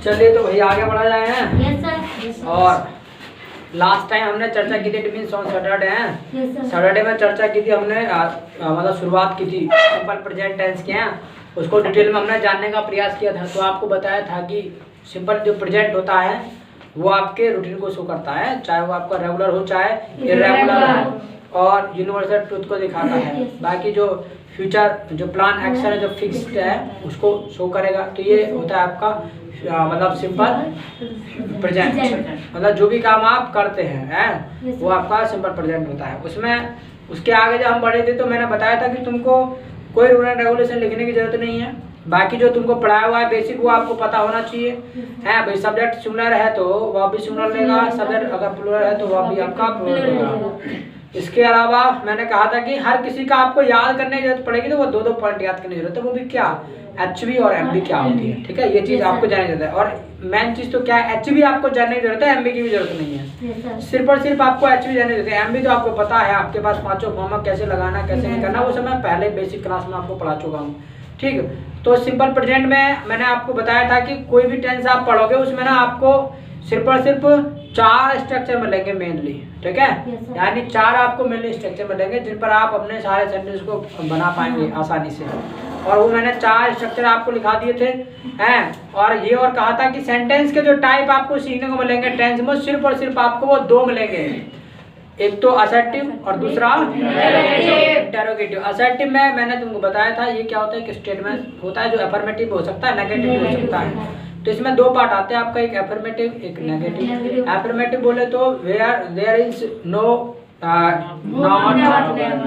चलिए तो भैया आगे बढ़ा जाए हैं। Yes sir. और लास्ट टाइम हमने चर्चा की थी इट मीन्स ऑन सैटरडे हैं। Yes sir. सैटरडे में चर्चा की थी हमने, मतलब शुरुआत की थी सिंपल प्रेजेंट टेंस के हैं, उसको डिटेल में हमने जानने का प्रयास किया था। तो आपको बताया था कि सिंपल जो प्रेजेंट होता है वो आपके रूटीन को शो करता है, चाहे वो आपका रेगुलर हो चाहे इरेगुलर हो, और यूनिवर्सल ट्रूथ को दिखाता है। बाकी जो फ्यूचर जो प्लान एक्शन है जो फिक्स्ड है उसको शो करेगा। तो ये होता है आपका मतलब सिंपल प्रेजेंट, मतलब जो भी काम आप करते हैं वो आपका सिंपल प्रेजेंट होता है। उसमें उसके आगे जब हम बढ़े थे तो मैंने बताया था कि तुमको कोई रूल एंड रेगुलेशन लिखने की जरूरत नहीं है। बाकी जो तुमको पढ़ाया हुआ है बेसिक वो आपको पता होना चाहिए है। भाई सब्जेक्ट सिमिलर है तो वह भी सिमिलर लेगा, सब्जेक्ट अगर प्लूरल है तो वह भी आपका प्लूरल लेगा। इसके अलावा मैंने कहा था कि हर किसी का आपको याद करने की जरूरत पड़ेगी, तो वो दो पॉइंट याद करने की जरूरत है, वो भी क्या HV और MV क्या होती है। ठीक है, ये चीज आपको जानने की जरूरत है। और मेन चीज तो क्या है, HV आपको जानने की जरूरत है, MV की भी जरूरत नहीं है। सिर्फ और सिर्फ आपको HV जानने की जरूरत है। MV तो आपको पता है, आपके पास पांचों फॉर्म कैसे लगाना कैसे नहीं करना वो सब मैं पहले बेसिक क्लास में आपको पढ़ा चुका हूँ। ठीक, तो सिंपल प्रेजेंट में मैंने आपको बताया था कि कोई भी टेंस आप पढ़ोगे उसमें ना आपको सिर्फ और सिर्फ 4 स्ट्रक्चर मिलेंगे मेनली। ठीक है, यानी 4 आपको मेनली स्ट्रक्चर मिलेंगे जिन पर आप अपने सारे सेंटेंस को बना पाएंगे आसानी से। और वो मैंने 4 स्ट्रक्चर आपको लिखा दिए थे हैं। और ये और कहा था कि सेंटेंस के जो टाइप आपको सीखने को मिलेंगे टेंस में सिर्फ और सिर्फ आपको वो 2 मिलेंगे, एक तो असर्टिव और दूसरा इंटरोगेटिव। असर्टिव में मैंने तुमको बताया था ये क्या होता है कि स्टेटमेंट होता है जो अफर्मेटिव हो सकता है नेगेटिव हो सकता है। तो इसमें 2 पार्ट आते हैं आपका, एक अफर्मेटिव एक नेगेटिव। अफर्मेटिव बोले तो where there is no not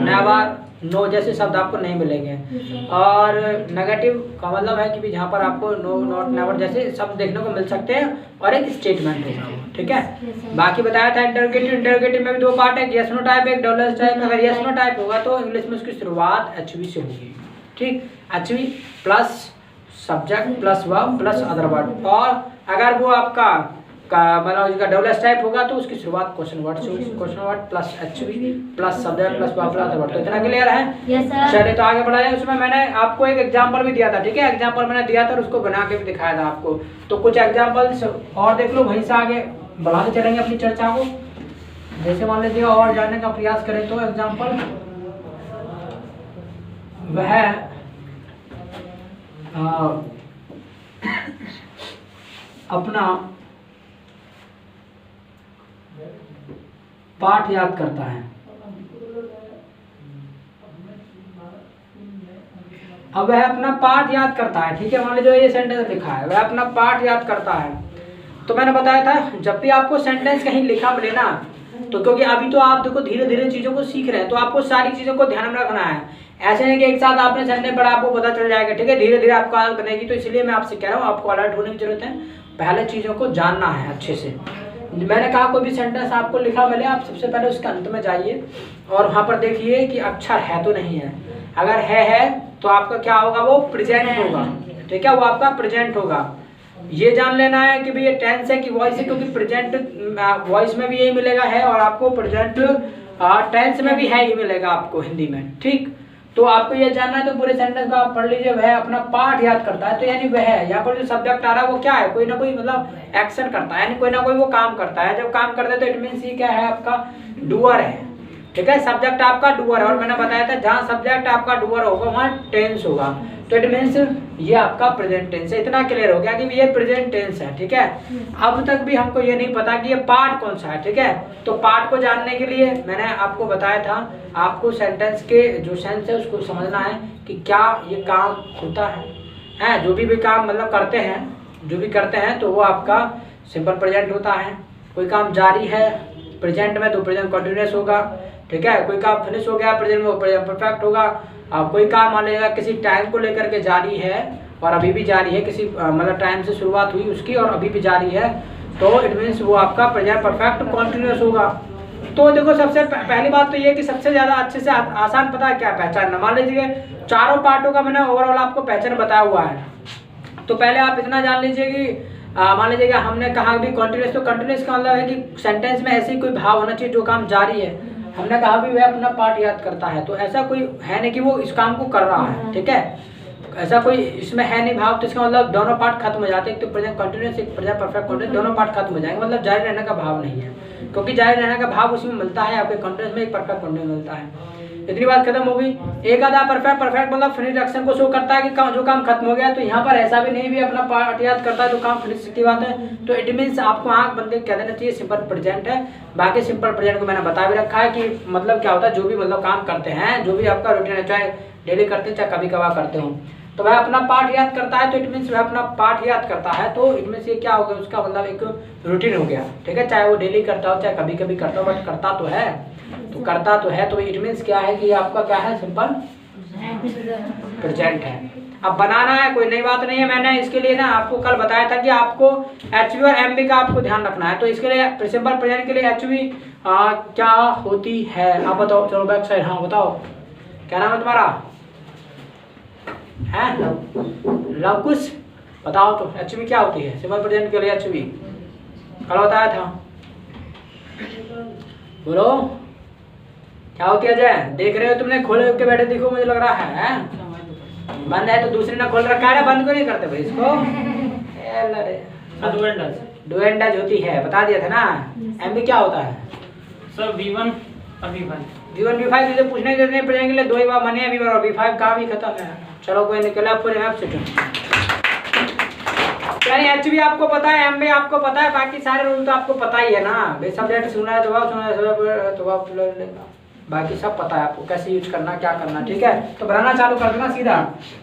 never no जैसे शब्द आपको नहीं मिलेंगे। और नेगेटिव का मतलब है कि भी जहाँ पर आपको नो नॉट नेवर जैसे शब्द देखने को मिल सकते हैं और एक स्टेटमेंट होगा। ठीक है, बाकी बताया था इंटरोगेटिव। इंटरोगेटिव में भी 2 पार्ट है, यस नो टाइप एक डबल एस टाइप। अगर यस नो टाइप होगा तो इंग्लिश में उसकी शुरुआत HV से होगी। ठीक, HV plus subject plus verb plus other word. और अगर वो आपका मतलब उसका डबल एस टाइप होगा तो उसकी शुरुआत क्वेश्चन वर्ड से होगी। Question word plus HV plus subject plus verb plus other word. तो इतना क्लियर है? Yes sir. चलिए तो आगे बढ़ा जाए। उसमें मैंने आपको एक एग्जांपल भी दिया था। ठीक है, एग्जांपल मैंने दिया था और उसको बना के भी दिखाया था आपको। तो कुछ एग्जांपल्स और देख लो, वहीं से आगे बढ़ाते चलेंगे अपनी चर्चा को। जैसे मान लीजिए और जानने का प्रयास करें तो एग्जांपल वह अपना पाठ याद करता है। अब वह अपना पाठ याद करता है। ठीक है, मान लीजिए ये सेंटेंस लिखा है, वह अपना पाठ याद करता है। तो मैंने बताया था जब भी आपको सेंटेंस कहीं लिखा मिले ना, तो क्योंकि अभी तो आप देखो धीरे धीरे चीजों को सीख रहे हैं तो आपको सारी चीजों को ध्यान में रखना है। ऐसे नहीं कि एक साथ आपने सेंटेंस पढ़ा आपको पता चल जाएगा। ठीक है, धीरे धीरे आपको आदत बनेगी। तो इसलिए मैं आपसे कह रहा हूँ आपको अलर्ट होने की जरूरत है, पहले चीजों को जानना है अच्छे से। मैंने कहा कोई भी सेंटेंस आपको लिखा मिले आप सबसे पहले उसके अंत में जाइए और वहाँ पर देखिए कि अक्षर है तो नहीं है। अगर है तो आपका क्या होगा, वो प्रेजेंट होगा। ठीक है, वो आपका प्रेजेंट होगा। ये जान लेना है कि भाई ये टेंस है कि वॉइस है, क्योंकि प्रेजेंट वॉइस में भी यही मिलेगा है और आपको प्रेजेंट टेंस में भी है ही मिलेगा आपको हिंदी में। ठीक, तो आपको ये जानना है तो पूरे सेंटेंस को आप पढ़ लीजिए। वह अपना पाठ याद करता है, तो यानी वह यहाँ पर जो सब्जेक्ट आ रहा है वो क्या है, कोई ना कोई मतलब एक्शन करता है, यानी कोई ना कोई वो काम करता है। जब काम करता है तो इट मीन्स ये क्या है, आपका डूअर है। ठीक है, सब्जेक्ट आपका डूअर है। और मैंने बताया था जहाँ सब्जेक्ट आपका डूअर होगा वहाँ टेंस होगा, तो इट मीन्स ये आपका प्रेजेंट टेंस है। इतना क्लियर हो गया कि ये प्रेजेंट टेंस है। ठीक है, अब तक भी हमको ये नहीं पता कि ये पार्ट कौन सा है। ठीक है, तो पार्ट को जानने के लिए मैंने आपको बताया था आपको सेंटेंस के जो सेंस है उसको समझना है कि क्या ये काम होता है जो भी काम मतलब करते हैं, जो भी करते हैं तो वो आपका सिंपल प्रेजेंट होता है। कोई काम जारी है प्रेजेंट में तो प्रेजेंट कंटिन्यूअस होगा। ठीक है, कोई काम फिनिश हो गया प्रेजेंट में वो प्रेजेंट परफेक्ट होगा। अब कोई काम मान लीजिएगा किसी टाइम को लेकर के जारी है और अभी भी जारी है, किसी मतलब टाइम से शुरुआत हुई उसकी और अभी भी जारी है, तो इट मीन्स वो आपका प्रेजेंट परफेक्ट कंटिन्यूअस होगा। तो देखो सबसे पहली बात तो ये कि सबसे ज़्यादा अच्छे से आसान पता है क्या पहचानना। मान लीजिए चारों पार्टों का मैंने ओवरऑल आपको पहचान बताया हुआ है। तो पहले आप इतना जान लीजिए कि मान लीजिए हमने कहा भी कंटिन्यूअस, तो कंटिन्यूअस का मतलब है कि सेंटेंस में ऐसी कोई भाव होना चाहिए जो काम जारी है। हमने कहा भी वह अपना पार्ट याद करता है, तो ऐसा कोई है नहीं कि वो इस काम को कर रहा है। ठीक है, ऐसा कोई इसमें है नहीं भाव, तो इसका मतलब दोनों पार्ट खत्म हो जाते हैं, एक तो प्रेजेंट कंटिन्यूअस, एक प्रेजेंट परफेक्ट कंटिन्यूअस, दोनों पार्ट खत्म हो जाएंगे, मतलब जारी रहने का भाव नहीं है, क्योंकि जारी रहने का भाव उसमें मिलता है आपके कंटिन्यूअस में, एक परफेक्ट कंटिन्यूअस मिलता है। इतनी बात खत्म हो गई। एक आधा परफेक्ट, परफेक्ट मतलब फिनिश एक्शन को शो करता है कि जो काम खत्म हो गया, तो यहाँ पर ऐसा भी नहीं भी अपना पार्ट याद करता है जो काम फिनिश की बात है, तो इट मीन्स आपको आंख बंद के कह देना चाहिए सिंपल प्रेजेंट है। बाकी सिंपल प्रेजेंट को मैंने बता भी रखा है कि मतलब क्या होता है, जो भी मतलब काम करते हैं, जो भी आपका रूटीन है, चाहे डेली करते हैं चाहे कभी कभार करते हो, तो वह अपना पार्ट याद करता है, तो इट मीन्स वह अपना पार्ट याद करता है, तो इट मीन्स ये क्या हो गया, उसका मतलब एक रूटीन हो गया, ठीक है, चाहे वो डेली करता हो चाहे कभी कभी करता हो, बट करता तो है, तो करता तो है, तो इट मीन्स क्या है कि आपका क्या है, सिंपल प्रेजेंट है। अब बनाना है, कोई नई बात नहीं है, मैंने इसके लिए ना आपको कल बताया था कि आपको एचवी और एमवी का आपको ध्यान रखना है, तो इसके लिए सिंपल प्रेजेंट के लिए एचवी क्या होती है आप बताओ, चलो बैक साइड, हाँ बताओ क्या नाम है तुम्हारा, है लव कुश, बताओ तो एचवी क्या होती है, सिंपल प्रेजेंट के लिए एचवी कल बताया था, बोलो क्या होती है अजय, देख रहे हो तुमने, खोले के बैठे देखो, मुझे लग रहा है बंद है, तो दूसरे ने खोल रखा है, बंद क्यों नहीं करते भाई इसको, डू एंड डज होती है, बता दिया था ना। एमबी क्या होता है सर V1 और V1 V5 मुझे पूछने के लिए प्रेजेंट के लिए दो ही बार मने, V1 और V5 का भी खत्म है, चलो कोई निकला पूरे मैप से, यानी एचवी आपको पता है, एमबी आपको पता है, बाकी सारे रूल तो आपको पता ही है ना भाई, सब्जेक्ट सुना है तो आप सुना है तो आप लेगा, बाकी सब पता है आपको कैसे यूज करना क्या करना, ठीक है, तो बनाना चालू कर देना सीधा,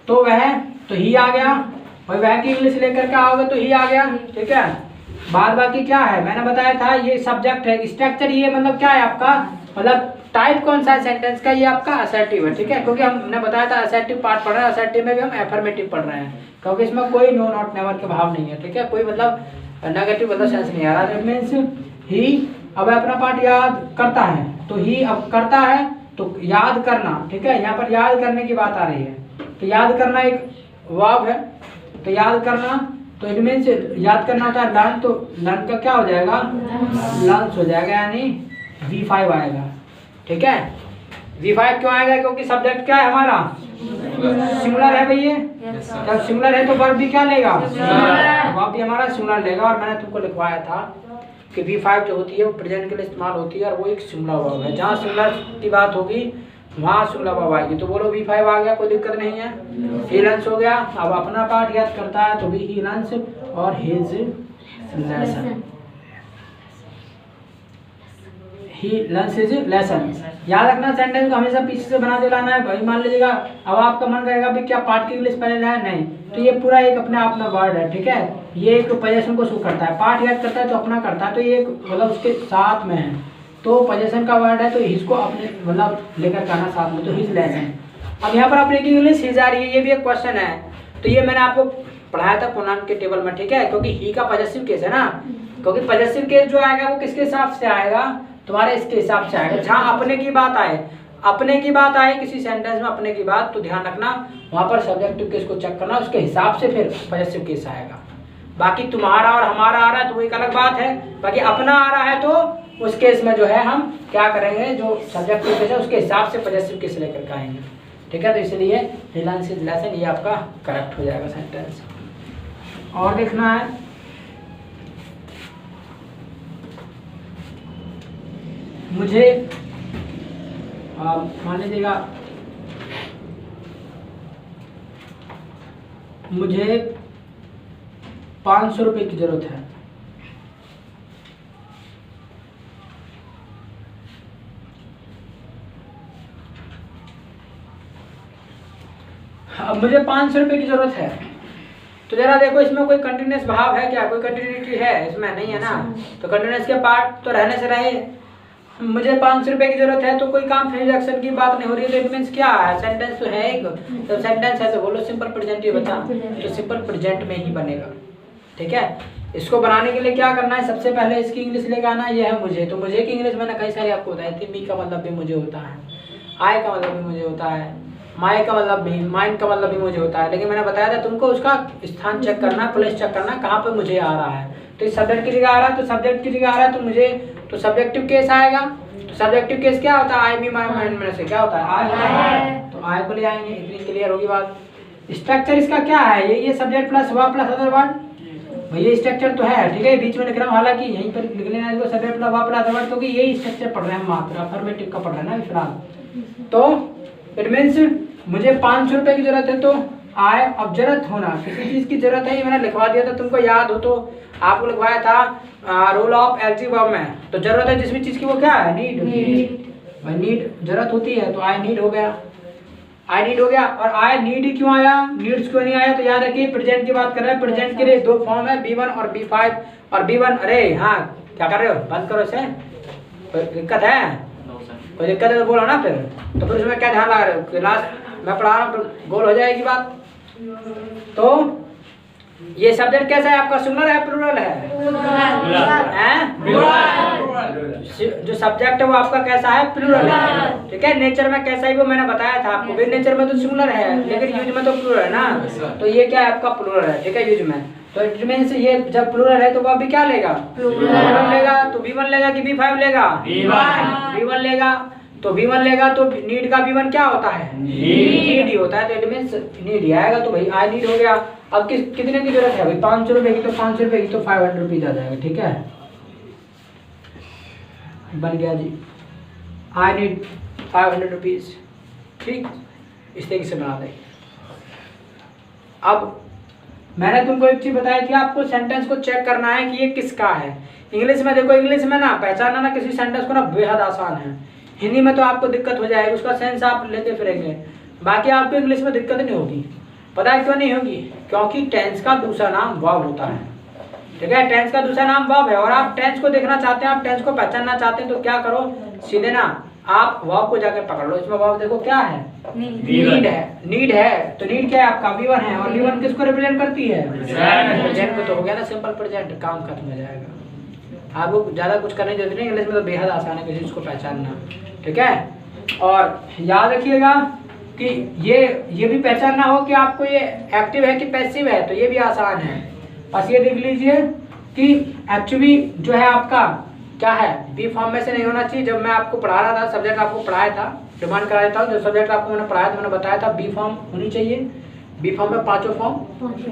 तो वह तो ही आ गया, और वह की इंग्लिश लेकर के आओगे तो ही आ गया, ठीक है। बाद बाकी क्या है, मैंने बताया था ये सब्जेक्ट है, स्ट्रक्चर ये मतलब क्या है आपका, मतलब टाइप कौन सा है सेंटेंस का, ये आपका असर्टिव है, ठीक है, क्योंकि हमने बताया था असर्टिव पार्ट पढ़ रहे हैं, असर्टिव में भी हम एफर्मेटिव पढ़ रहे हैं, क्योंकि इसमें कोई नो नॉट नेवर के भाव नहीं है, ठीक है, कोई मतलब नेगेटिव मतलब सेंस नहीं आ रहा, दैट मींस ही अब अपना पार्ट याद करता है, तो ही अब करता है तो याद करना, ठीक है, यहाँ पर याद करने की बात आ रही है, तो याद करना एक वर्ब है, तो याद करना, तो इट मींस याद करना होता है लर्न, तो लर्न का क्या हो जाएगा, लर्न्स हो जाएगा, यानी V5 आएगा, ठीक है। V5 क्यों आएगा, क्योंकि सब्जेक्ट क्या है हमारा, सिंगुलर है भैया, जब सिंगुलर है तो वर्ब भी क्या लेगा, वर्ब भी हमारा सिंगुलर लेगा, और मैंने तुमको लिखवाया था कि V5 जो होती है वो प्रेजेंट के लिए इस्तेमाल होती है, और वो एक सिंगुलर वर्ब है, जहाँ सिंगुलर की बात होगी वहाँ सिंगुलर वर्ब आएगी, तो बोलो V5 आ गया, कोई दिक्कत नहीं है, ही लर्न्स हो गया, अब अपना पार्ट याद करता है तो भी ही लर्न्स और his lesson, he learns his lesson, याद रखना सेंटेंस को हमेशा पीछे से बना दिलाना है भाई, मान लीजिएगा अब आपका मन करेगा भी क्या पार्ट की इंग्लिश पहले है, नहीं, तो ये पूरा एक अपने आप में वर्ड है, ठीक है, ये एक पोजीशन को शो करता है, पार्ट याद करता है तो अपना करता है, तो ये एक मतलब उसके साथ में है, तो पोजीशन का वर्ड है, तो हिज को अपने मतलब लेकर आना साथ में, तो हिज लेसन। अब यहाँ पर अपने की इंग्लिश हिज आ रही है, ये भी एक क्वेश्चन है, तो ये मैंने आपको पढ़ाया था पूर्णांक के टेबल में, ठीक है, क्योंकि ही का पॉजेसिव केस है ना, क्योंकि पॉजेसिव केस जो आएगा वो किसके हिसाब से आएगा, तुम्हारे इसके हिसाब से आएगा, जहाँ अपने की बात आए, अपने की बात आए किसी सेंटेंस में अपने की बात, तो ध्यान रखना वहाँ पर सब्जेक्टिव केस को चेक करना, उसके हिसाब से फिर पॉजेसिव केस आएगा। बाकी तुम्हारा और हमारा आ रहा है तो वो एक अलग बात है, बाकी अपना आ रहा है तो उस केस में जो है हम क्या करेंगे, जो सब्जेक्टिव केस है उसके हिसाब से पॉजेसिव केस लेकर के आएंगे, ठीक है, तो इसलिए ही लर्न्स हिज लेसन ये आपका करेक्ट हो जाएगा सेंटेंस। और देखना है मुझे मान लीजिएगा मुझे 500 रुपये की जरूरत है, अब मुझे 500 रुपये की जरूरत है, तो जरा देखो इसमें कोई कंटिन्यूस भाव है क्या, कोई कंटिन्यूटी है इसमें, नहीं है ना, तो कंटिन्यूस के पार्ट तो रहने से रहे, मुझे 500 रुपये की जरूरत है, तो कोई काम फिनिश एक्शन की बात नहीं हो रही है, तो इट मींस क्या है, सेंटेंस तो है एक, तो सेंटेंस है तो बोलो सिंपल प्रेजेंट, ही बता, तो सिंपल प्रेजेंट में ही बनेगा, ठीक है। इसको बनाने के लिए क्या करना है, सबसे पहले इसकी इंग्लिश लेकर आना, ये है मुझे, तो मुझे की इंग्लिश मैंने कई सारी आपको बताई थी, मी का मतलब भी मुझे होता है, आई का मतलब भी मुझे होता है, माई का मतलब भी, माइंड का मतलब भी मुझे होता है, लेकिन मैंने बताया था तुमको उसका स्थान चेक करना, प्लेस चेक करना, कहाँ पे मुझे आ रहा है, तो इस सब्जेक्ट की जगह आ रहा है, तो सब्जेक्ट की जगह आ रहा है तो मुझे, तो सब्जेक्टिव केस आएगा, तो सब्जेक्टिव केस क्या होता है, आई मी माई माइंड में से क्या होता है, आई, तो आई को ले आएंगे, इतनी क्लियर होगी बात, स्ट्रक्चर इसका क्या है, ये subject plus verb plus other word, ये स्ट्रक्चर तो है, ठीक है। बीच में लिख रहा हूँ, हालांकि यहीं पर लिख लेना है subject plus verb plus other word, क्योंकि यही स्ट्रक्चर पढ़ रहे हैं मात्र अफर्मेटिव का पढ़ रहे हैं ना फिलहाल। तो इट मीन्स मुझे 500 रुपये की जरूरत है, तो आय अब जरूरत होना, किसी चीज की जरूरत है, ये मैंने लिखवा दिया था, तुमको याद हो तो आपको लिखवाया था रोल ऑफ एलजी वर्ब में। तो जरूरत है जिस भी चीज की वो क्या है, नीड। भाई नीड जरूरत होती है, तो आई नीड हो गया, आई नीड हो गया। और आई नीड क्यों आया, नीड्स क्यों नहीं आया, तो याद रखिए प्रेजेंट की बात कर रहे हैं। प्रेजेंट के लिए दो फॉर्म है, B1 और B5 और B1। अरे हाँ क्या कर रहे हो, बंद करो इसे, कोई दिक्कत है, कोई दिक्कत है तो बोलो ना फिर। तो फिर उसमें क्या ध्यान लगा रहे हो, क्लास मैं पढ़ा रहा हूँ, गोल हो जाएगी बात। तो ये सब्जेक्ट कैसा है आपका, सिंगुलर है प्लूरल है, जो सब्जेक्ट है वो आपका कैसा है, प्लूरल है, ठीक है। नेचर में कैसा है वो मैंने बताया था आपको, भी नेचर में तो सिंगुलर है लेकिन यूज में तो प्लूरल है ना, तो ये क्या है आपका प्लूरल है, ठीक है, यूज में। तो इट मींस ये जब प्लूरल है तो वह भी क्या लेगा, प्लूरल लेगा। तो B1 लेगा कि B5 लेगा, B1 लेगा। तो B1 लेगा तो नीड का B1 क्या होता है, नीड ही होता है, तो इट मींस नीड ही आएगा। तो भाई आई नीड हो गया। अब कितने की जरूरत है भाई, 500 रुपए की, तो 500 रुपए की तो 500 रुपीज आ जाएगा, ठीक है, बन गया जी, आई नीड 500 रुपीज, ठीक, इस तरीके से बना देंगे। अब मैंने तुमको एक चीज बताई थी, आपको सेंटेंस को चेक करना है कि ये किसका है। इंग्लिश में देखो, इंग्लिश में ना पहचानना ना किसी सेंटेंस को ना बेहद आसान है, हिंदी में तो आपको दिक्कत हो जाएगी, उसका सेंस आप लेते फिरेंगे, बाकी आपको इंग्लिश में दिक्कत नहीं होगी। पता है क्यों नहीं होगी, क्योंकि टेंस का दूसरा नाम वर्ब होता है, ठीक है, टेंस का दूसरा नाम वर्ब है। और आप टेंस को देखना चाहते हैं, आप टेंस को पहचानना चाहते हैं, तो क्या करो, सीधे ना आप वर्ब को जाके पकड़ लो। इसमें वर्ब देखो क्या है, नीड है, नीड है, तो नीड क्या है आपका, V1 है, और V1 किसको रिप्रेजेंट करती है, प्रेजेंट को। तो हो गया ना सिंपल प्रेजेंट, काम खत्म हो जाएगा। आपको ज्यादा कुछ करने की जरूरत नहीं, इंग्लिश में तो बेहद आसान है किसी चीज को पहचानना, ठीक है। और याद रखिएगा कि ये भी पहचानना हो कि आपको ये एक्टिव है कि पैसिव है, तो ये भी आसान है। बस ये देख लीजिए कि एक्चुअली जो है आपका क्या है, बी फॉर्म में से नहीं होना चाहिए। जब मैं आपको पढ़ा रहा था, सब्जेक्ट आपको पढ़ाया था, डिमांड करा देता हूँ, जो सब्जेक्ट आपको मैंने पढ़ाया था मैंने बताया था बी फॉर्म होनी चाहिए। बी फॉर्म में 5 फॉर्म,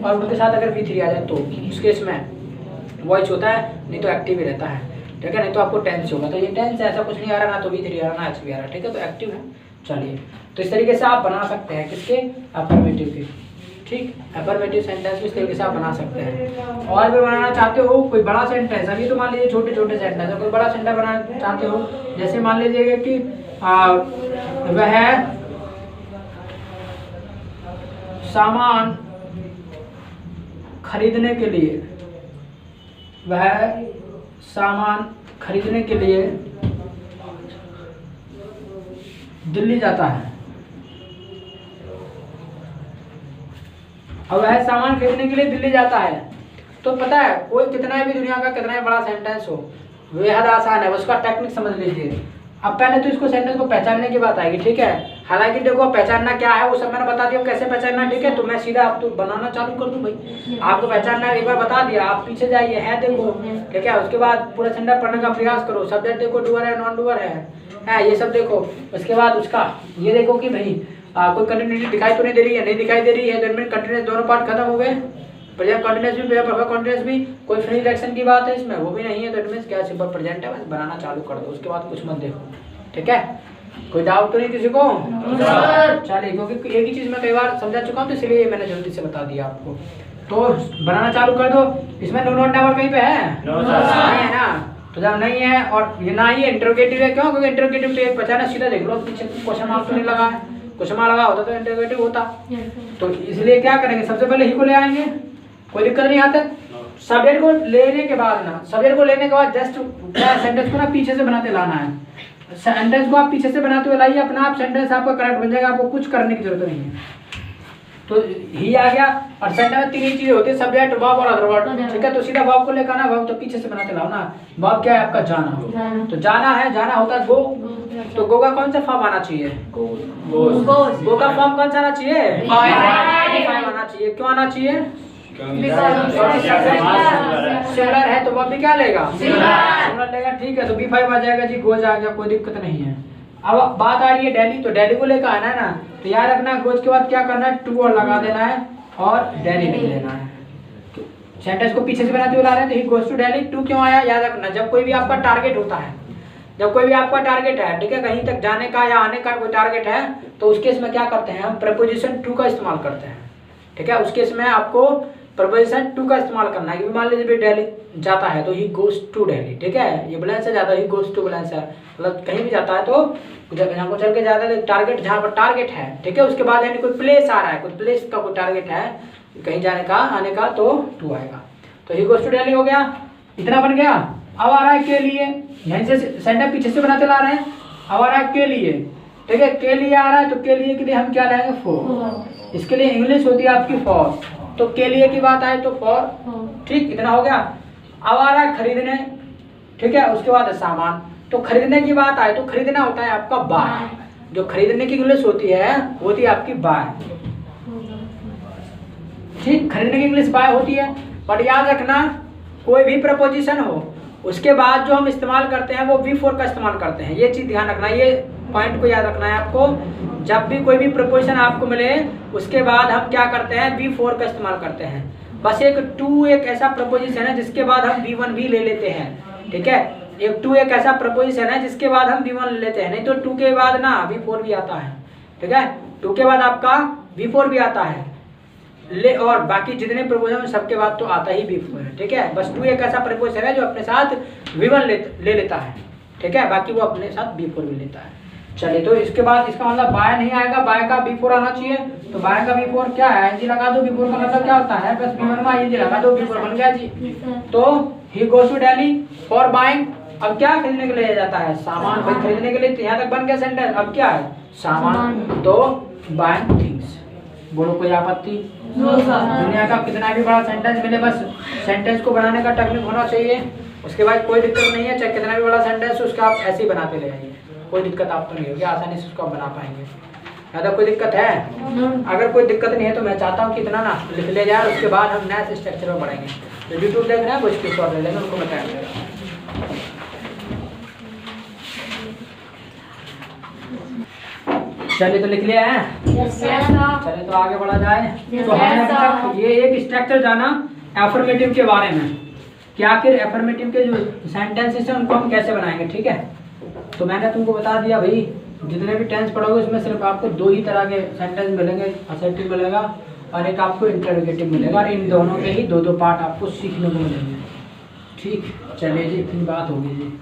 और उनके साथ अगर B3 आ जाए तो उस केस में वॉइस होता है, नहीं तो एक्टिव ही रहता है, ठीक है, नहीं तो आपको टेंस होगा। तो ये टेंस ऐसा कुछ नहीं आ रहा, ना तो B3 आ रहा ना HB आ रहा, ठीक है, तो एक्टिव है। चलिए, तो इस तरीके से आप बना सकते हैं किसके, अफर्मेटिव के, ठीक, अफर्मेटिव सेंटेंस इस तरीके से आप बना सकते हैं। और भी बनाना चाहते हो कोई बड़ा सेंटेंस, अभी तो मान लीजिए छोटे छोटे सेंटेंस है, कोई बड़ा सेंटेंस बनाना चाहते हो, जैसे मान लीजिए कि वह सामान खरीदने के लिए, वह सामान खरीदने के लिए दिल्ली जाता है। अब वह सामान खरीदने के लिए दिल्ली जाता है, तो पता है कोई कितना भी दुनिया का कितना भी बड़ा सेंटेंस हो, बेहद आसान है, उसका टेक्निक समझ लीजिए। अब पहले तो इसको सेंटेंस को पहचानने की बात आएगी, ठीक है। हालांकि देखो पहचानना क्या है वो सब मैंने बता दिया कैसे पहचानना, ठीक है। तो मैं सीधा आप तो बनाना चालू कर दूं भाई, आपको पहचानना एक बार बता दिया, आप पीछे जाइए, है देखो, ठीक है। उसके बाद पूरा सेंटेंस पढ़ने का प्रयास करो, सब्जेक्ट देखो डूअर है नॉन डूअर है ये सब देखो। उसके बाद उसका ये देखो कि भाई कोई कंटिन्यूटी दिखाई तो नहीं दे रही है, नहीं दिखाई दे रही है, तो इनमें कंटिन्यूस दोनों पार्ट खत्म हो गए, प्रेजेंट कंटिन्यूस भी, परफेक्ट कंटिन्यूस भी, कोई फ्री एक्शन की बात है इसमें वो भी नहीं है, तो इट मींस क्या सिंपल प्रेजेंट है, बस बनाना चालू कर दो, उसके बाद कुछ मत देखो, ठीक है। कोई डाउट तो नहीं किसी को, चलिए, क्योंकि एक ही चीज मैं कई बार समझा चुका हूँ, तो इसलिए मैंने जल्दी से बता दिया आपको। तो बनाना चालू कर दो। इसमें नो नोट नेवर कहीं पे है, नहीं है ना, तो जब नहीं है और ये ना ही इंटरोगेटिव है, क्यों, क्योंकि इंटरोगेटिव तो एक बचाना, सीधा देख लो पीछे क्वेश्चन मार्क तो नहीं लगा है, क्वेश्चन मार्क लगा होता तो इंटरोगेटिव होता। तो इसलिए क्या करेंगे, सबसे पहले ही को ले आएंगे, कोई दिक्कत नहीं आता। सब्जेक्ट को लेने के बाद ना, सब्जेक्ट को लेने के बाद जस्ट सेंटेंस को ना पीछे से बनाते लाना है, सेंटेंस को आप पीछे से बनाते हुए लाइए, अपना आप सेंटेंस आपका करेक्ट बन जाएगा, आपको कुछ करने की जरूरत नहीं है। तो ही आ गया, और सेंटेंस में 3 ही चीजें होती है, सब्जेक्ट, वर्ब और अदर वर्ड, ठीक है। तो सीधा वर्ब को लेकर आना, वर्ब तो पीछे से बनाते लाओ ना। वर्ब क्या है आपका, जाना, तो जाना है, जाना होता है गो, तो गो का कौन सा फॉर्म आना चाहिए, गो का फॉर्म कौन सा आना चाहिए, आना चाहिए। क्यों आना चाहिए, सिमिलर है, तो वह भी क्या लेगा, सिमिलर लेगा, ठीक है। तो B5 आ जाएगा जी, गो आ गया, कोई दिक्कत नहीं है। अब बात आ रही है डेली, तो डेली को लेकर आना है ना, तो याद रखना गोज के बाद क्या करना है, टू और लगा देना है और डेली लिख लेना है। सेंटेंस को पीछे से बनाते हुए ला रहे हैं, तो he goes to Delhi. To क्यों आया, याद रखना जब कोई भी आपका टारगेट होता है, जब कोई भी आपका टारगेट है, ठीक है, कहीं तक जाने का या आने का कोई टारगेट है, तो उस केस में क्या करते हैं हम, प्रपोजिशन टू का इस्तेमाल करते हैं, ठीक है। उस केस में आपको प्रपोजिशन टू का इस्तेमाल करना है, क्योंकि मान लीजिए दिल्ली जाता है तो ही गोज टू दिल्ली, ठीक है, ये ब्लैंक से जाता है, ही गोज टू ब्लैंक से, मतलब कहीं भी जाता है तो जहाँ को चल के जाता है, टारगेट जहाँ पर टारगेट है, ठीक है, उसके बाद यानी कोई प्लेस आ रहा है, कोई प्लेस का कोई टारगेट है कहीं जाने का आने का, तो टू आएगा। तो ही गोज टू दिल्ली हो गया, इतना बन गया। अब आ रहा है के लिए, यहीं से सेंटेंस पीछे से बनाते ला रहे हैं। अब आ रहा है के लिए, ठीक है, के लिए आ रहा है, तो के लिए के लिए हम क्या लाएंगे, फॉर। इसके लिए इंग्लिश होती है आपकी फॉर, तो के लिए की बात आए तो फॉर, ठीक, इतना हो गया। अब आ रहा है खरीदने, ठीक है, उसके बाद है सामान, तो खरीदने की बात आए तो खरीदना होता है आपका बाय, जो खरीदने की इंग्लिश होती है होती है आपकी बाय, ठीक, खरीदने की इंग्लिश बाय होती है। पर याद रखना कोई भी प्रपोजिशन हो उसके बाद जो हम इस्तेमाल करते हैं वो वी फोर का इस्तेमाल करते हैं, ये चीज़ ध्यान रखना, ये पॉइंट को याद रखना है आपको। जब भी कोई भी प्रपोजिशन आपको मिले उसके बाद हम क्या करते हैं, वी फोर का इस्तेमाल करते हैं। बस एक टू एक ऐसा प्रपोजिशन है जिसके बाद हम वी वन भी ले लेते हैं, ठीक है, एक टू एक ऐसा प्रपोजिशन है जिसके बाद हम वी वन ले लेते हैं, नहीं तो टू के बाद ना वी फोर भी आता है, ठीक है, टू के बाद आपका वी फोर भी आता है ले, और बाकी जितने प्रपोजिशन सबके बाद तो आता ही वी फोर है, ठीक है। बस टू एक ऐसा प्रपोजिशन है जो अपने साथ वी वन ले लेता है, ठीक है, बाकी वो अपने साथ वी फोर भी लेता है। चलिए, तो इसके बाद इसका मतलब बाय नहीं आएगा, बाय का वी फोर आना चाहिए, तो बाय का वी फोर क्या है, एनजी लगा दो, वी फोर का मतलब क्या होता है, बस वी वन में एनजी लगा दो, वी फोर बन गया जी। तो he goes to Delhi for buying, अब क्या खरीदने के लिए जाता है, सामान, भाई खरीदने के लिए, तो यहाँ तक बन गया सेंटेंस। अब क्या है, सामान, तो बाइंग थिंग्स। बोलो कोई आपत्ति, दुनिया का कितना भी बड़ा सेंटेंस मिले, बस सेंटेंस को बनाने का टेक्निक होना चाहिए, उसके बाद कोई दिक्कत नहीं है, चाहे कितना भी बड़ा सेंटेंस उसका आप ऐसे ही बनाते ले जाइए, कोई दिक्कत आपको नहीं होगी, आसानी से उसको आप बना पाएंगे। ज़्यादा कोई दिक्कत है, अगर कोई दिक्कत नहीं है तो मैं चाहता हूँ कि इतना ना लिख ले जाए, उसके बाद हम नए स्ट्रक्चर में बढ़ेंगे। तो यूट्यूब देख रहे हैं वो इसकी शॉर्ट ले लेंगे, उनको बताएंगे। चलिए, तो लिख लिया है, चलिए तो आगे बढ़ा जाए। तो हमने अभी तक ये एक स्ट्रक्चर जाना एफर्मेटिव के बारे में, कि आखिर एफर्मेटिव के जो सेंटेंसेस हैं उनको हम कैसे बनाएंगे, ठीक है। तो मैंने तुमको बता दिया भाई, जितने भी टेंस पढ़ोगे उसमें सिर्फ आपको दो ही तरह के सेंटेंस मिलेंगे, असर्टिव मिलेगा और एक आपको इंटरोगेटिव मिलेगा, और इन दोनों के ही दो दो पार्ट आपको सीखने को मिलेंगे, ठीक। चलिए जी, इतनी बात होगी जी।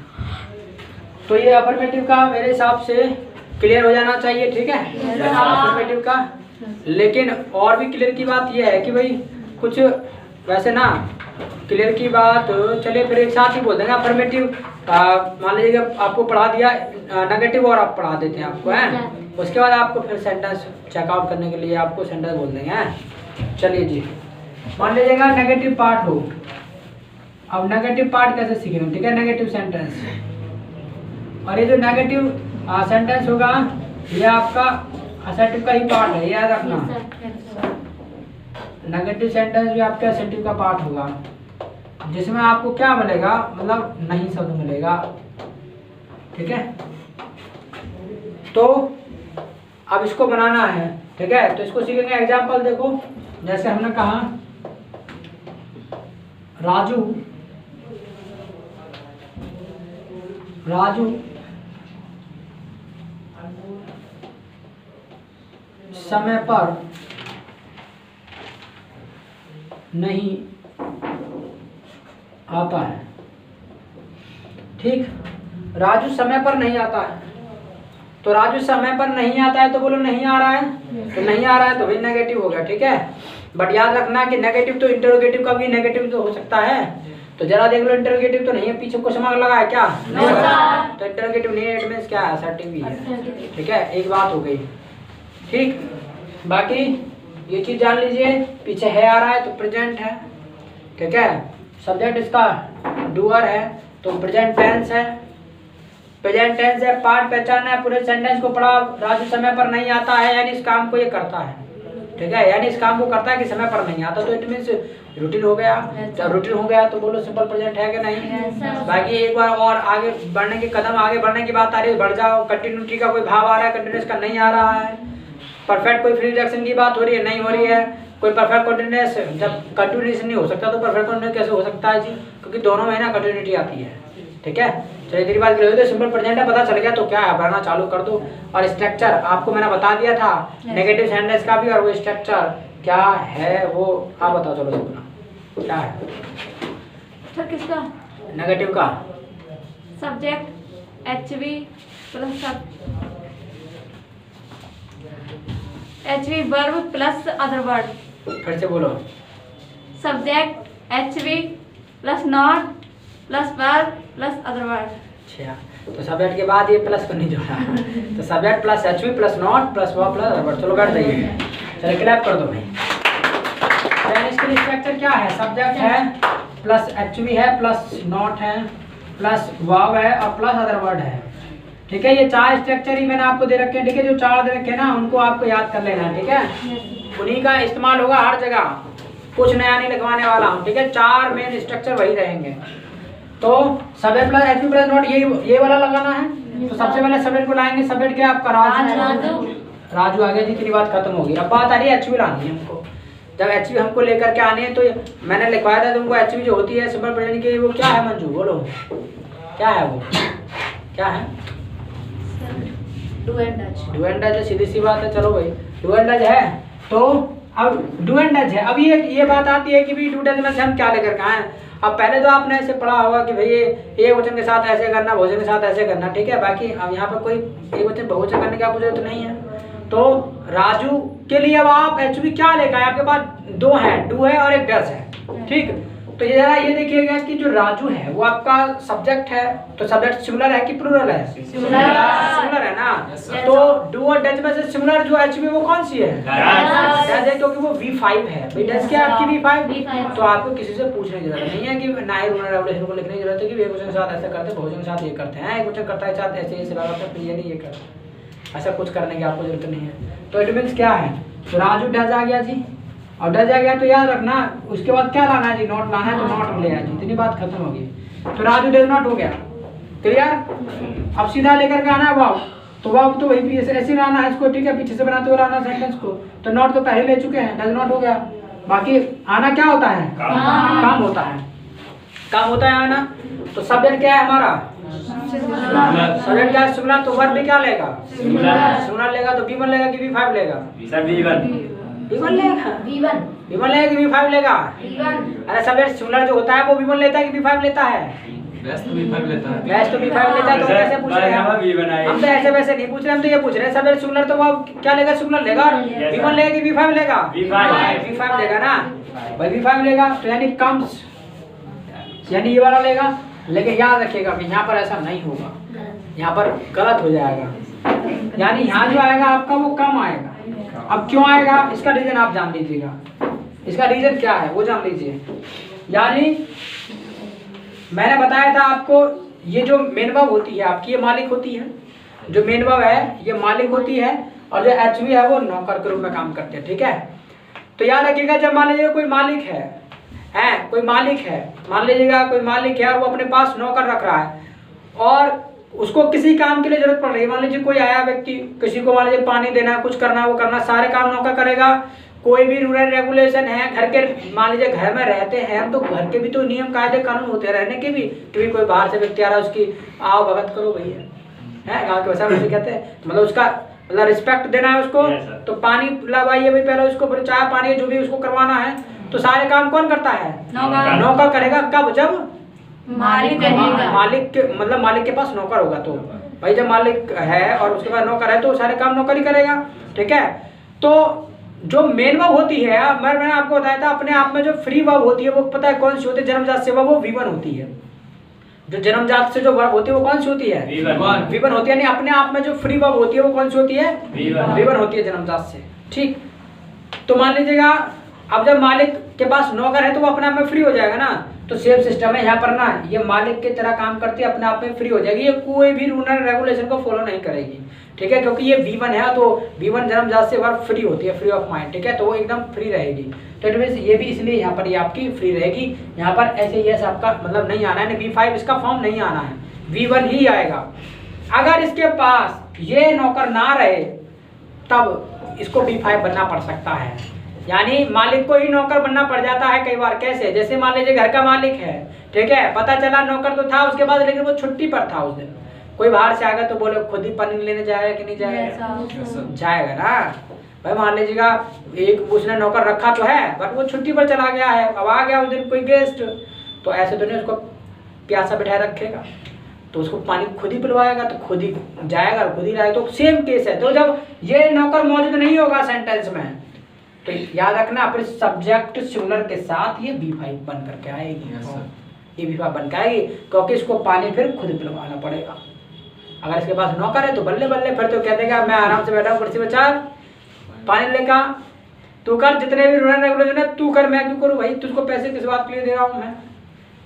तो ये अफर्मेटिव का मेरे हिसाब से क्लियर हो जाना चाहिए, ठीक है, अफर्मेटिव का। लेकिन और भी क्लियर की बात ये है कि भाई कुछ वैसे ना क्लियर की बात, चलिए फिर एक साथ ही बोल देंगे। अफर्मेटिव मान लीजिए कि आपको पढ़ा दिया नेगेटिव और आप पढ़ा देते हैं आपको, हैं, उसके बाद आपको फिर सेंटेंस चेकआउट करने के लिए आपको सेंटेंस बोल देंगे, हैं। चलिए जी, मान लीजिएगा नेगेटिव पार्ट हो, अब नेगेटिव पार्ट कैसे सीखेंगे, ठीक है, नेगेटिव सेंटेंस, और ये जो नेगेटिव सेंटेंस होगा ये आपका असर्टिव का ही पार्ट है, याद रखना, नेगेटिव सेंटेंस भी आपके असर्टिव का पार्ट होगा, जिसमें आपको क्या मिलेगा, मतलब नहीं शब्द मिलेगा, ठीक है। तो अब इसको बनाना है, ठीक है, तो इसको सीखेंगे। एग्जाम्पल देखो, जैसे हमने कहा राजू समय पर नहीं आता है, ठीक, राजू समय पर नहीं आता है, तो राजू समय पर नहीं आता है, तो बोलो नहीं आ रहा है, तो नहीं आ रहा है तो भी नेगेटिव हो गया, ठीक है। बट याद रखना कि नेगेटिव तो इंटरोगेटिव का भी नेगेटिव तो हो सकता है, तो जरा देख लो, इंटरोगेटिव तो नहीं है, पीछे क्वेश्चन मार्क लगा है क्या, नहीं लगा, तो इंटरोगेटिव नहीं है, इट मींस क्या है, असर्टिव ही है, ठीक है, एक बात हो गई, ठीक। बाकी ये चीज जान लीजिए, पीछे है आ रहा है तो प्रेजेंट है, ठीक है, सब्जेक्ट इसका डूअर है तो प्रेजेंट टेंस है, प्रेजेंट टेंस है, पार्ट पहचानना है, पूरे सेंटेंस को पढ़ा, राजू समय पर नहीं आता है, यानी इस काम को ये करता है, ठीक है, यानी इस काम को करता है कि समय पर नहीं आता, तो इट मीन्स रूटीन हो गया। जब रूटीन हो गया तो बोलो सिंपल प्रेजेंट है कि नहीं। बाकी एक बार और आगे बढ़ने की कदम आगे बढ़ने की बात आ रही है, बढ़ जाओ। कंटिन्यूटी का कोई भाव आ रहा है, कंटिन्यूस का नहीं आ रहा है। परफेक्ट कोई फ्री रिएक्शन की बात हो रही है, नहीं हो रही है। कोई परफेक्ट कंटिन्यूस, जब कंटिन्यूस नहीं हो सकता तो परफेक्ट कंटिन्यूस कैसे हो सकता है जी, क्योंकि दोनों में ना कंटिन्यूटी आती है। ठीक है, चलिए तेरी बात क्लियर हो। तो सिंपल प्रेजेंट है, पता चल गया तो क्या है, बढ़ना चालू कर दो। और स्ट्रक्चर आपको मैंने बता दिया था नेगेटिव सेंटेंस का भी, और वो स्ट्रक्चर क्या है वो आप बताओ। चलो सुना क्या है सर किसका? नेगेटिव का। Subject HV plus HV verb plus other word. फिर से बोलो। Subject HV plus not plus verb plus other word. अच्छा, तो सब्जेक्ट के बाद ये प्लस को नहीं जोड़ा, तो subject plus HV plus not plus verb plus other word. चलो बैठ जाइए, चलो क्लैप कर दो भाई। इसके लिए स्ट्रक्चर क्या है, सब्जेक्ट है प्लस HV है प्लस नॉट है प्लस वर्ब है और प्लस अदर वर्ड है। ठीक है, ये 4 स्ट्रक्चर ही मैंने आपको दे रखे हैं। ठीक है, जो 4 दे रखे हैं ना उनको आपको याद कर लेना है। ठीक है, उन्हीं का इस्तेमाल होगा हर जगह, कुछ नया नहीं लिखवाने वाला हूँ। ठीक है, 4 मेन स्ट्रक्चर वही रहेंगे। तो subject plus HV plus not ये वाला लगाना है। तो सबसे पहले सब्जेक्ट को लाएंगे। सब्जेक्ट क्या आपका? राजू आ गया जी, तेरी बात खत्म होगी। अब बात आ रही है HV लानी है हमको। जब HV हमको लेकर के आनी है तो मैंने लिखवाया था तुमको HV जो होती है सिंपल प्रेजेंट की, वो क्या है मंजू? बोलो क्या है वो, क्या है? Do and dutch. सीधी सी बात है। चलो भाई, डू एंड डच है। तो अब डू एंड डच है। अब ये बात आती है कि भाई डू डच में से हम क्या लेकर के आए। अब पहले तो आपने ऐसे पढ़ा होगा कि भाई ये वचन के साथ ऐसे करना, बहुवचन के साथ ऐसे करना। ठीक है, बाकी अब यहाँ पर कोई एक वचन बहुवचन करने की आपको जरूरत नहीं है। तो राजू के लिए अब आप HV क्या लेकर आए? आपके पास 2 हैं, डू है और एक डच है। ठीक, तो ये जरा ये देखिएगा कि जो राजू है वो आपका सब्जेक्ट है। तो सब्जेक्ट सिंगुलर है कि प्लूरल है? सिंगुलर है ना। तो डू और डच में से सिंगुलर जो HV वो कौन सी है? डच है, क्योंकि वो V5 है। भाई डच क्या आपकी V5। तो आपको किसी से पूछने की जरूरत नहीं है कि ना ही रूलर रेगुलेशन को लिखने की जरूरत है कि एक वचन के साथ ऐसा करते, बहुवचन के साथ ये करते हैं, एक वचन करता है साथ ऐसे ऐसे लगाते हैं, फिर ये नहीं ये करते, ऐसा कुछ करने की आपको जरूरत नहीं है। तो इट मीन्स क्या है, तो राजू डच आ गया जी, और डच आ गया तो याद रखना उसके बाद क्या लाना है जी? नॉट लाना है, तो नॉट ले जी। इतनी बात खत्म होगी। तो राजू डज नॉट हो गया, क्लियर। अब सीधा लेकर के आना है वाव। तो वाव तो वही ऐसे लाना है इसको। ठीक है, पीछे से बनाते हुए लाना सेंटेंस को। तो नॉट तो पहले ले चुके हैं, डज नॉट हो गया। बाकी आना क्या होता है? काम होता है, काम होता है आना। तो सब्जेक्ट क्या है हमारा? सब्जेक्ट क्या है? सिंगुलर। तो वर्ब भी क्या लेगा? सिंगुलर लेगा। तो V1 लेगा कि V5 लेगा? V1 लेगा। V1 लेगा कि V5 लेगा? अरे सब्जेक्ट सिंगुलर जो होता है वो V1 लेता है कि V5 लेता है? वैसे तो V5 लेता है। वैसे तो V5 लेता है। तो कैसे पूछ रहे हैं हम? तो ऐसे वैसे नहीं पूछ रहे, हम तो ये पूछ रहे हैं सब्जेक्ट सिंगुलर तो वो क्या लेगा? सिंगुलर लेगा। और V1 लेगा कि V5 लेगा? V5 लेगा ना भाई, V5 लेगा। तो यानी कम्स, यानी ये वाला लेगा। लेकिन याद रखिएगा कि यहाँ पर ऐसा नहीं होगा, यहाँ पर गलत हो जाएगा। यानी यहाँ जो आएगा आपका वो कम आएगा। अब क्यों आएगा इसका रीजन आप जान लीजिएगा। इसका रीजन क्या है वो जान लीजिए। यानी मैंने बताया था आपको, ये जो मेन वर्ब होती है आपकी, ये मालिक होती है। जो मेन वर्ब है ये मालिक होती है, और जो HV है वो नौकर के रूप में काम करते हैं। ठीक है, तो याद रखिएगा जब मान लीजिए कोई मालिक है, कोई मालिक है, मान लीजिएगा कोई मालिक है और वो अपने पास नौकर रख रहा है और उसको किसी काम के लिए जरूरत पड़ रही है। मान लीजिए कोई आया व्यक्ति, किसी को मान लीजिए पानी देना, कुछ करना, वो करना, सारे काम नौकर करेगा। कोई भी रूल रेगुलेशन है घर के, मान लीजिए घर में रहते हैं हम, तो घर के भी तो नियम कायदे कानून होते हैं रहने के भी। कभी कोई बाहर से व्यक्ति आ रहा है, उसकी आओ भगत करो भैया, है गाँव के भाषा में कहते हैं, मतलब उसका मतलब रिस्पेक्ट देना है उसको। तो पानी पिलावाइए भाई पहले उसको, फिर चाय पानी जो भी उसको करवाना है। तो सारे काम कौन करता है? नौकर करेगा। कब? जब मालिक के, मतलब मालिक के पास नौकर होगा। तो भाई जब मालिक है और उसके पास नौकर है तो सारे काम नौकर ही करेगा। ठीक है, तो जो मेन वर्ब होती है, मैंने आपको बताया था अपने आप में जो फ्री वर्ब होती है वो पता है कौन सी होती है? जन्मजात से वो V1 होती है। जो जन्मजात से जो वर्ब होती है वो कौन सी होती है? V1 होती है। यानी अपने आप में जो फ्री वर्ब होती है वो कौन सी होती है? V1 होती है जन्मजात से। ठीक, तो मान लीजिएगा अब जब मालिक के पास नौकर है तो वो अपने आप में फ्री हो जाएगा ना। तो सेम सिस्टम है यहाँ पर ना, ये मालिक की तरह काम करती है, अपने आप में फ्री हो जाएगी, ये कोई भी रूल एंड रेगुलेशन को फॉलो नहीं करेगी, ठीक है, क्योंकि ये V1 है तो V1 जन्मजात से वर्क फ्री होती है, फ्री ऑफ माइंड, ठीक है, तो वो एकदम फ्री रहेगी। तो इट मीन्स ये भी इसलिए यहाँ पर ये आपकी फ्री रहेगी। यहाँ पर ऐसे यस आपका मतलब नहीं आना है, V5 इसका फॉर्म नहीं आना है, V1 ही आएगा। अगर इसके पास ये नौकर ना रहे तब इसको V5 बनना पड़ सकता है, यानी मालिक को ही नौकर बनना पड़ जाता है कई बार। कैसे? जैसे मान लीजिए घर का मालिक है, ठीक है, पता चला नौकर तो था उसके बाद, लेकिन वो छुट्टी पर था उस दिन, कोई बाहर से आ गया तो बोले खुद ही पानी लेने जाएगा कि नहीं जाएगा? जाएगा ना भाई। मान लीजिएगा एक उसने नौकर रखा तो है बट वो छुट्टी पर चला गया है, अब आ गया उस दिन कोई गेस्ट, तो ऐसे तो नहीं उसको प्यासा बिठाए रखेगा, तो उसको पानी खुद ही पिलवाएगा, तो खुद ही जाएगा और खुद ही लाएगा। तो सेम केस है। तो जब ये नौकर मौजूद नहीं होगा सेंटेंस में तो याद रखना फिर सब्जेक्ट सिंगुलर के साथ ये V5 बन करके आएगी। ये V5 बन के आएगी क्योंकि इसको पानी फिर खुद पिलवाना पड़ेगा। अगर इसके पास नौकर है तो बल्ले बल्ले फिर तो कह देगा मैं आराम से बैठा हूँ कुर्सी पर, चार पानी लेगा तू कर, जितने भी रूल एंड रेगुलेशन है तू कर, मैं क्यों करूँ भाई, तुझको पैसे किस बात के लिए दे रहा हूँ मैं,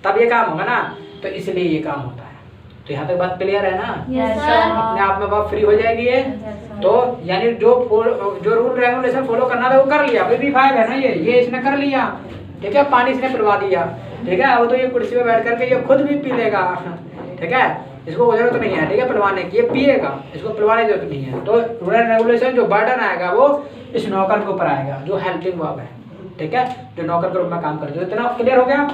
तब ये काम होगा ना। तो इसलिए ये काम होता है। तो यहाँ तक बात क्लियर है ना? अपने आप में बात फ्री हो जाएगी ये। तो यानी जो रूल रेगुलेशन फॉलो करना था वो कर लिया, V5 है ना, ये इसने कर लिया, ठीक है, पानी इसने पिलवा दिया, ठीक है। अब तो ये कुर्सी पे बैठ करके ये खुद भी पी लेगा, ठीक है, इसको जरूरत नहीं है, ठीक है, पिलवाने की, ये पिएगा, इसको पिलवाने की जरूरत नहीं है। तो रूल एंड रेगुलेशन जो बर्डन आएगा वो इस नौकर के ऊपर आएगा जो हेल्पिंग वर्ब है, ठीक है, जो नौकर के रूप में काम करते हो। इतना क्लियर हो गया?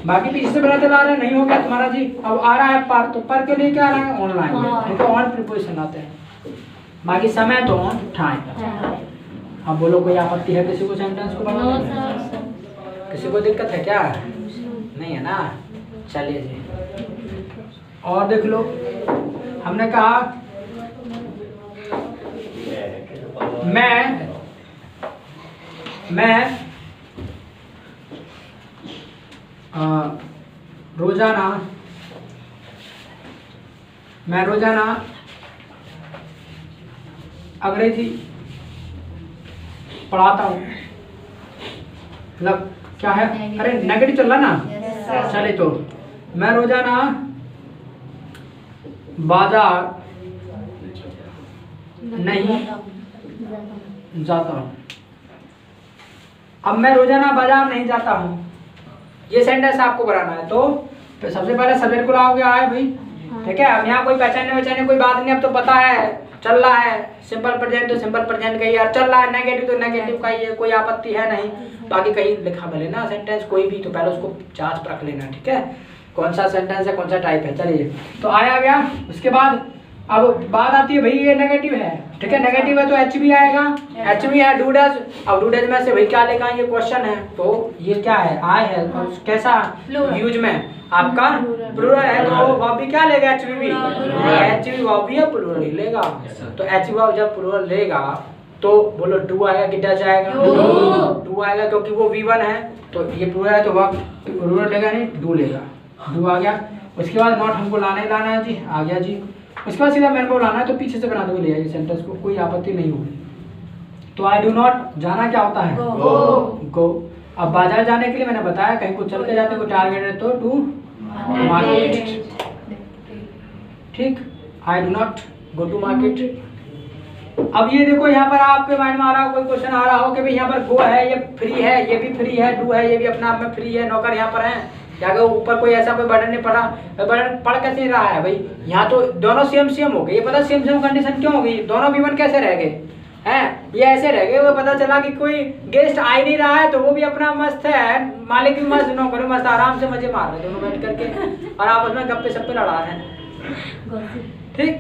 बाकी पीछे से बनाते ला रहे नहीं हो गया तुम्हारा जी। अब आ रहा है पर, तो पर के लिए क्या आ रहा है? ऑनलाइन, ठीक है, ऑन प्रीपोजिशन आते हैं, बाकी समय तो ऑन टाइम। अब बोलो कोई आपत्ति है किसी को सेंटेंस को बनाने में? किसी को दिक्कत है क्या? नहीं है ना? चलिए जी और देख लो, हमने कहा मैं रोजाना अंग्रेजी पढ़ाता हूँ। मतलब क्या है? अरे नेगेटिव चल रहा ना, चले तो मैं रोजाना बाजार नहीं जाता हूँ। अब मैं रोजाना बाजार नहीं जाता हूँ, ये सेंटेंस आपको बनाना है। तो सबसे पहले सब्जेक्ट को लाओगे आए भाई, ठीक है। अब यहाँ कोई पहचानने कोई बात नहीं, अब तो पता है चल रहा है, सिंपल प्रेजेंट तो सिंपल प्रेजेंट का ही यार चल रहा है, नेगेटिव तो नेगेटिव का ही है, कोई आपत्ति है नहीं। बाकी कहीं लिखा मिले ना सेंटेंस कोई भी तो पहले उसको जांच रख लेना, ठीक है, कौन सा सेंटेंस है कौन सा टाइप है। चलिए तो आया गया। उसके बाद अब बात आती है भाई ये नेगेटिव है, ठीक है, नेगेटिव है तो एच भी आएगा, एच भी है डू डज। अब डू डज में से भाई क्या लेगा, ये क्वेश्चन है तो ये क्या है? आय है, कैसा यूज में आपका प्लूरल है तो वो भी क्या लेगा? एच भी, एच भी वो भी है प्लूरल ही लेगा। तो एच भी जब प्लूरल लेगा तो बोलो डू आएगा कि डज आएगा? डू आएगा क्योंकि वो V1 है तो ये प्लूरल है तो वह प्लूरल लेगा नहीं, डू लेगा, डू आ गया। उसके बाद नॉट हमको लाना ही लाना है जी, आ गया जी। उसके बाद सीधा मैंने को लाना है तो पीछे से बनाते हुए ले आइए सेंटेंस को, कोई आपत्ति नहीं होगी। तो आई डू नॉट जाना क्या होता है? गो। अब बाजार जाने के लिए मैंने बताया कहीं को चल के जाते कोई टारगेट है तो टू मार्केट, ठीक, I do not go to market. अब ये देखो यहाँ पर आपके माइंड में आ रहा हो, कोई क्वेश्चन आ रहा हो कि भाई यहाँ पर गो है, ये फ्री है, ये भी फ्री है, डू है, ये भी अपने आप में फ्री है, नौकर यहाँ पर है, या ऊपर कोई ऐसा कोई बटन नहीं पड़ा, बटन पढ़ कैसे नहीं रहा है भाई? यहाँ तो दोनों सेम हो गए, ये पता सेम कंडीशन क्यों हो गई? दोनों V1 कैसे रह गए हैं? ये ऐसे रह गए, वो पता चला कि कोई गेस्ट आ ही नहीं रहा है तो वो भी अपना मस्त है, मालिक भी मस्त, नौकर भी मस्त, आराम से मजे मार रहे दोनों बैठ करके और आपस में गप्पे सप्पे लड़ा रहे हैं, ठीक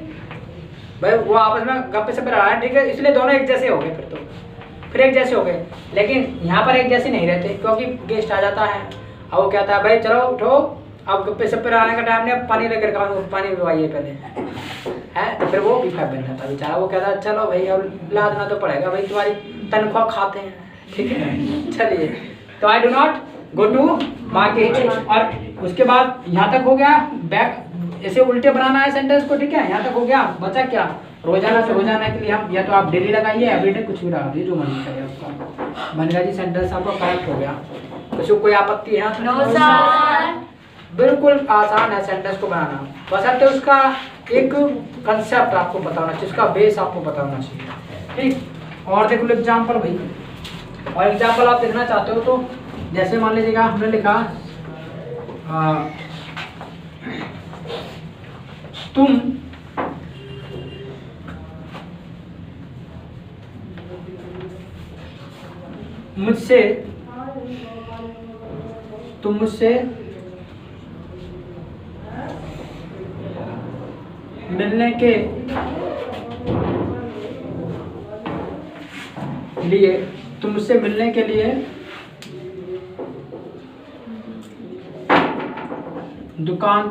भाई, वो आपस में गप्पे सप्पे लड़ा रहे हैं, ठीक है, इसलिए दोनों एक जैसे हो गए। फिर एक जैसे हो गए, लेकिन यहाँ पर एक जैसे नहीं रहते क्योंकि गेस्ट आ जाता है। अब वो कहता है भाई चलो उठो, अब गप्पे सप्पे आने का टाइम नहीं, पानी लेकर खाओ, पानी पिलवाइए पहले, है तो फिर वो V5 बन जाता है बेचारा। वो कहता है चलो भाई अब ला देना तो पड़ेगा भाई, तुम्हारी तनख्वाह खाते हैं, ठीक है। चलिए तो I do not go to market. और उसके बाद यहाँ तक हो गया, बैक ऐसे उल्टे बनाना है सेंटेंस को, ठीक है, यहाँ तक हो गया। बचा क्या? रोजाना से रोजाना के लिए हम या तो आप डेली लगाइए, एवरीडे कुछ भी लगा दीजिए जो मन करे आपका। मनीषा जी सेंटेंस आपका करेक्ट हो गया। किसी को कोई आपत्ति है? No sir. बिल्कुल आसान है सेंटेंस को बनाना, बशर्ते उसका एक कंसेप्ट आपको पता होना चाहिए, उसका बेस आपको पता होना चाहिए। ठीक, और देख लो एग्जाम्पल भाई, और एग्जाम्पल आप देखना चाहते हो तो जैसे मान लीजिएगा हमने लिखा तुम मुझसे मिलने के लिए दुकान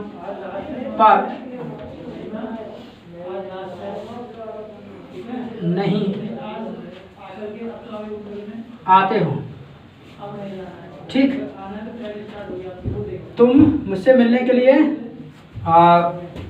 पर नहीं आते हो। ठीक, तुम मुझसे मिलने के लिए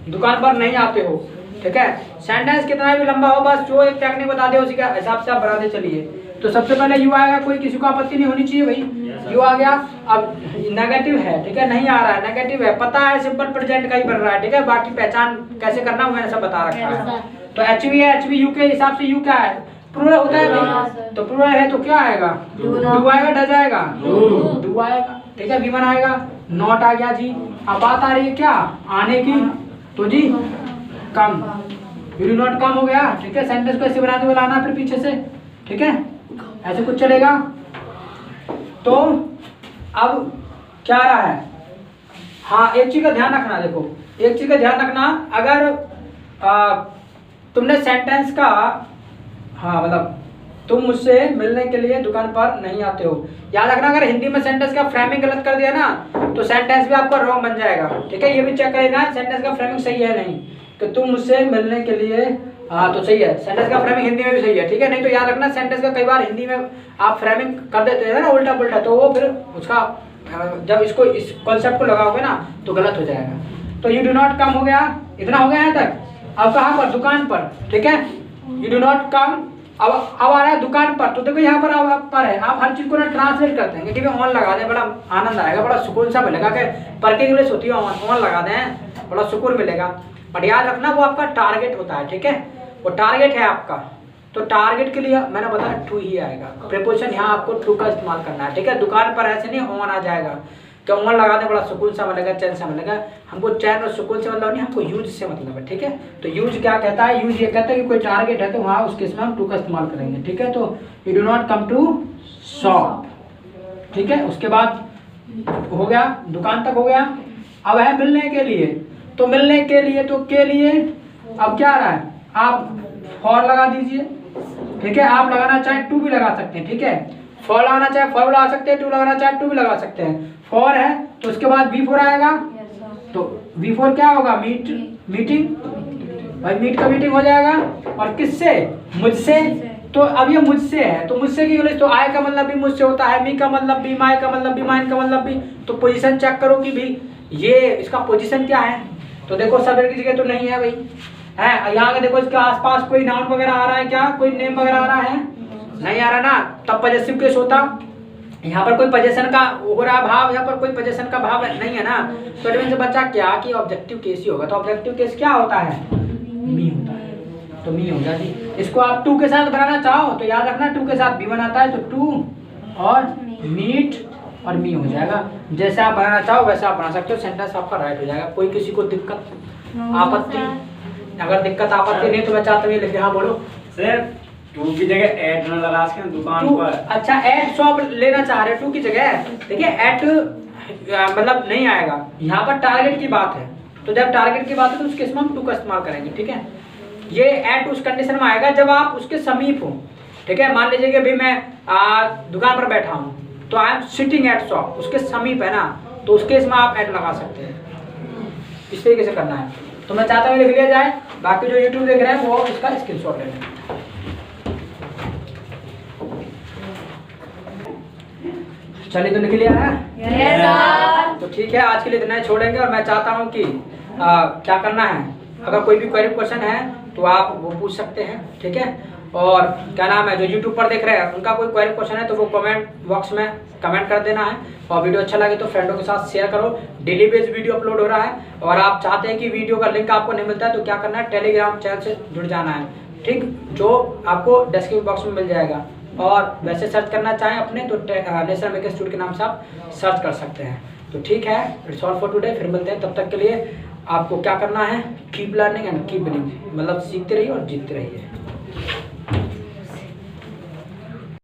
दुकान पर नहीं आते हो। ठीक है, सेंटेंस कितना भी लंबा हो, बस जो एक टेक्निक बता दे उसी के हिसाब से आप बनाते चलिए। तो सबसे पहले यू आएगा, कोई किसी को आपत्ति नहीं होनी चाहिए भाई। यू आ गया, अब नेगेटिव है, ठीक है, नहीं आ रहा है, नेगेटिव है, पता है सिंपल प्रेजेंट का ही बन रहा है। ठीक है, बाकी पहचान कैसे करना मैंने सब बता रखा है। तो एचवी है, एचवी यू के हिसाब से यू क्या है, प्लूरल होता है भाई, तो प्लूरल है तो क्या आएगा, डू आएगा, डज आएगा, डू आएगा। ठीक है, वी1 आएगा, नॉट आ गया जी। अब बात आ रही है क्या, आने की, तो जी कम, यू डू नॉट कम हो गया। ठीक है, सेंटेंस को ऐसे बनाते हुए लाना फिर पीछे से। ठीक है, ऐसे कुछ चलेगा। तो अब क्या रहा है, हाँ एक चीज का ध्यान रखना, देखो एक चीज का ध्यान रखना, अगर तुमने सेंटेंस का, हाँ मतलब तुम मुझसे मिलने के लिए दुकान पर नहीं आते हो, याद रखना अगर हिंदी में सेंटेंस का फ्रेमिंग गलत कर दिया ना तो सेंटेंस भी आपका रॉन्ग बन जाएगा। ठीक है, ये भी चेक करेगा सेंटेंस का फ्रेमिंग सही है नहीं, कि तुम मुझसे मिलने के लिए, हाँ तो सही है, सेंटेंस का फ्रेमिंग हिंदी में भी सही है। ठीक है, नहीं तो याद रखना सेंटेंस का कई बार हिंदी में आप फ्रेमिंग कर देते हैं ना उल्टा पुल्टा, तो वो फिर उसका जब इसको इस कॉन्सेप्ट को लगाओगे ना तो गलत हो जाएगा। तो यू डू नॉट कम हो गया, इतना हो गया यहाँ तक। अब कहाँ पर, दुकान पर। ठीक है, यू डू नॉट कम, अब आ रहा है दुकान पर, तो देखो यहाँ पर है, आप हर चीज को ना ट्रांसलेट करते हैं, क्योंकि ऑन लगा दें, बड़ा आनंद आएगा, बड़ा सुकून सा मिलेगा, कि पर की इंग्लिश होती है ऑन लगा दें, बड़ा सुकून मिलेगा। बट याद रखना वो आपका टारगेट होता है। ठीक है, वो टारगेट है आपका, तो टारगेट के लिए मैंने बताया टू ही आएगा, प्रीपोजिशन यहाँ आपको टू का इस्तेमाल करना है। ठीक है, दुकान पर ऐसे नहीं ऑन आ जाएगा, कि ऑन लगा दें बड़ा सुकून सा मिलेगा, चैन सा मिलेगा। हमको चैन और सुकून से मतलब नहीं, हमको यूज से मतलब है। ठीक है, तो यूज क्या कहता है, यूज ये कहता है कि कोई टारगेट है तो वहाँ उसके इसमें हम टू का इस्तेमाल करेंगे। ठीक है, तो you do not come to shop. ठीक है, उसके बाद हो गया, दुकान तक हो गया। अब है मिलने के लिए, तो मिलने के लिए तो के लिए अब क्या आ रहा है, आप फॉर लगा दीजिए। ठीक है, आप लगाना चाहे टू भी लगा सकते हैं। ठीक है, फॉर लगाना चाहे फॉर लगा सकते हैं, टू लगाना चाहे टू भी लगा सकते हैं। फॉर है तो उसके बाद V4 आएगा, तो V4 क्या होगा, मीटिंग भाई, मीट का मीटिंग हो जाएगा। और किससे, मुझसे, तो अब ये मुझसे है, तो मुझसे की इंग्लिश, तो आई का मतलब भी मुझसे होता है, मी का मतलब भी, माई का मतलब भी, माइन का मतलब भी। तो पोजीशन चेक करो कि भाई ये इसका पोजीशन क्या है, तो देखो सब एक जगह तो नहीं है भाई, है यहाँ का देखो, इसके आसपास कोई नाउन वगैरह आ रहा है क्या, कोई नेम वगैरह आ रहा है, नहीं आ रहा ना, तब पॉजेसिव केस होता। यहाँ पर कोई पोजीशन का हो रहा भाव, यहाँ पर कोई पोजीशन का भाव नहीं है ना, तो इनमें से बच्चा क्या कि ऑब्जेक्टिव केस ही होगा। तो ऑब्जेक्टिव केस क्या होता है, मी होता है, तो मी होगा जी। इसको आप टू के साथ बनाना चाहो तो याद रखना टू के साथ भी बनाता है, तो टू और मीट और मी हो जाएगा। जैसे आप बनाना चाहो वैसे आप बना सकते हो, सेंटेंस आपका राइट हो जाएगा। कोई किसी को दिक्कत आपत्ति, अगर दिक्कत आपत्ति नहीं तो मैं चाहता हूँ लिखे, हाँ बोलो सर। टू की जगह एट न लगा सके दुकान पर, अच्छा एट शॉप लेना चाह रहे टू की जगह, देखिए एट मतलब नहीं आएगा, यहाँ पर टारगेट की बात है, तो जब टारगेट की बात है तो उसके इसमें हम टू का इस्तेमाल करेंगे। ठीक है, ये एट उस कंडीशन में आएगा जब आप उसके समीप हो। ठीक है, मान लीजिए कि अभी मैं दुकान पर बैठा हूँ, तो I am sitting at shop, उसके समीप है ना, तो उसके इसमें आप एट लगा सकते हैं, इस तरीके से करना है। तो मैं चाहता हूँ लिख लिया जाए, बाकी जो यूट्यूब देख रहे हैं वो इसका स्क्रीनशॉट ले लें। चलिए तो लिख लिया है, तो ठीक है, आज के लिए इतना ही छोड़ेंगे। और मैं चाहता हूँ कि क्या करना है, अगर कोई भी क्वेरी क्वेश्चन है तो आप वो पूछ सकते हैं। ठीक है, और क्या नाम है, जो यूट्यूब पर देख रहे हैं उनका कोई क्वेरी क्वेश्चन है तो वो कमेंट बॉक्स में कमेंट कर देना है। और वीडियो अच्छा लगे तो फ्रेंडों के साथ शेयर करो। डेली बेस्ड वीडियो अपलोड हो रहा है और आप चाहते हैं कि वीडियो का लिंक आपको नहीं मिलता है तो क्या करना है, टेलीग्राम चैनल से जुड़ जाना है, ठीक, जो आपको डिस्क्रिप्शन बॉक्स में मिल जाएगा। और वैसे सर्च करना चाहें अपने तो नेशनल मेक इंस्टीट्यूट के नाम से आप सर्च कर सकते हैं। तो ठीक है, इट्स ऑल फॉर टुडे। फिर मिलते हैं, तब तक के लिए आपको क्या करना है, keep learning and keep winning, मतलब सीखते रहिए और जीतते रहिए।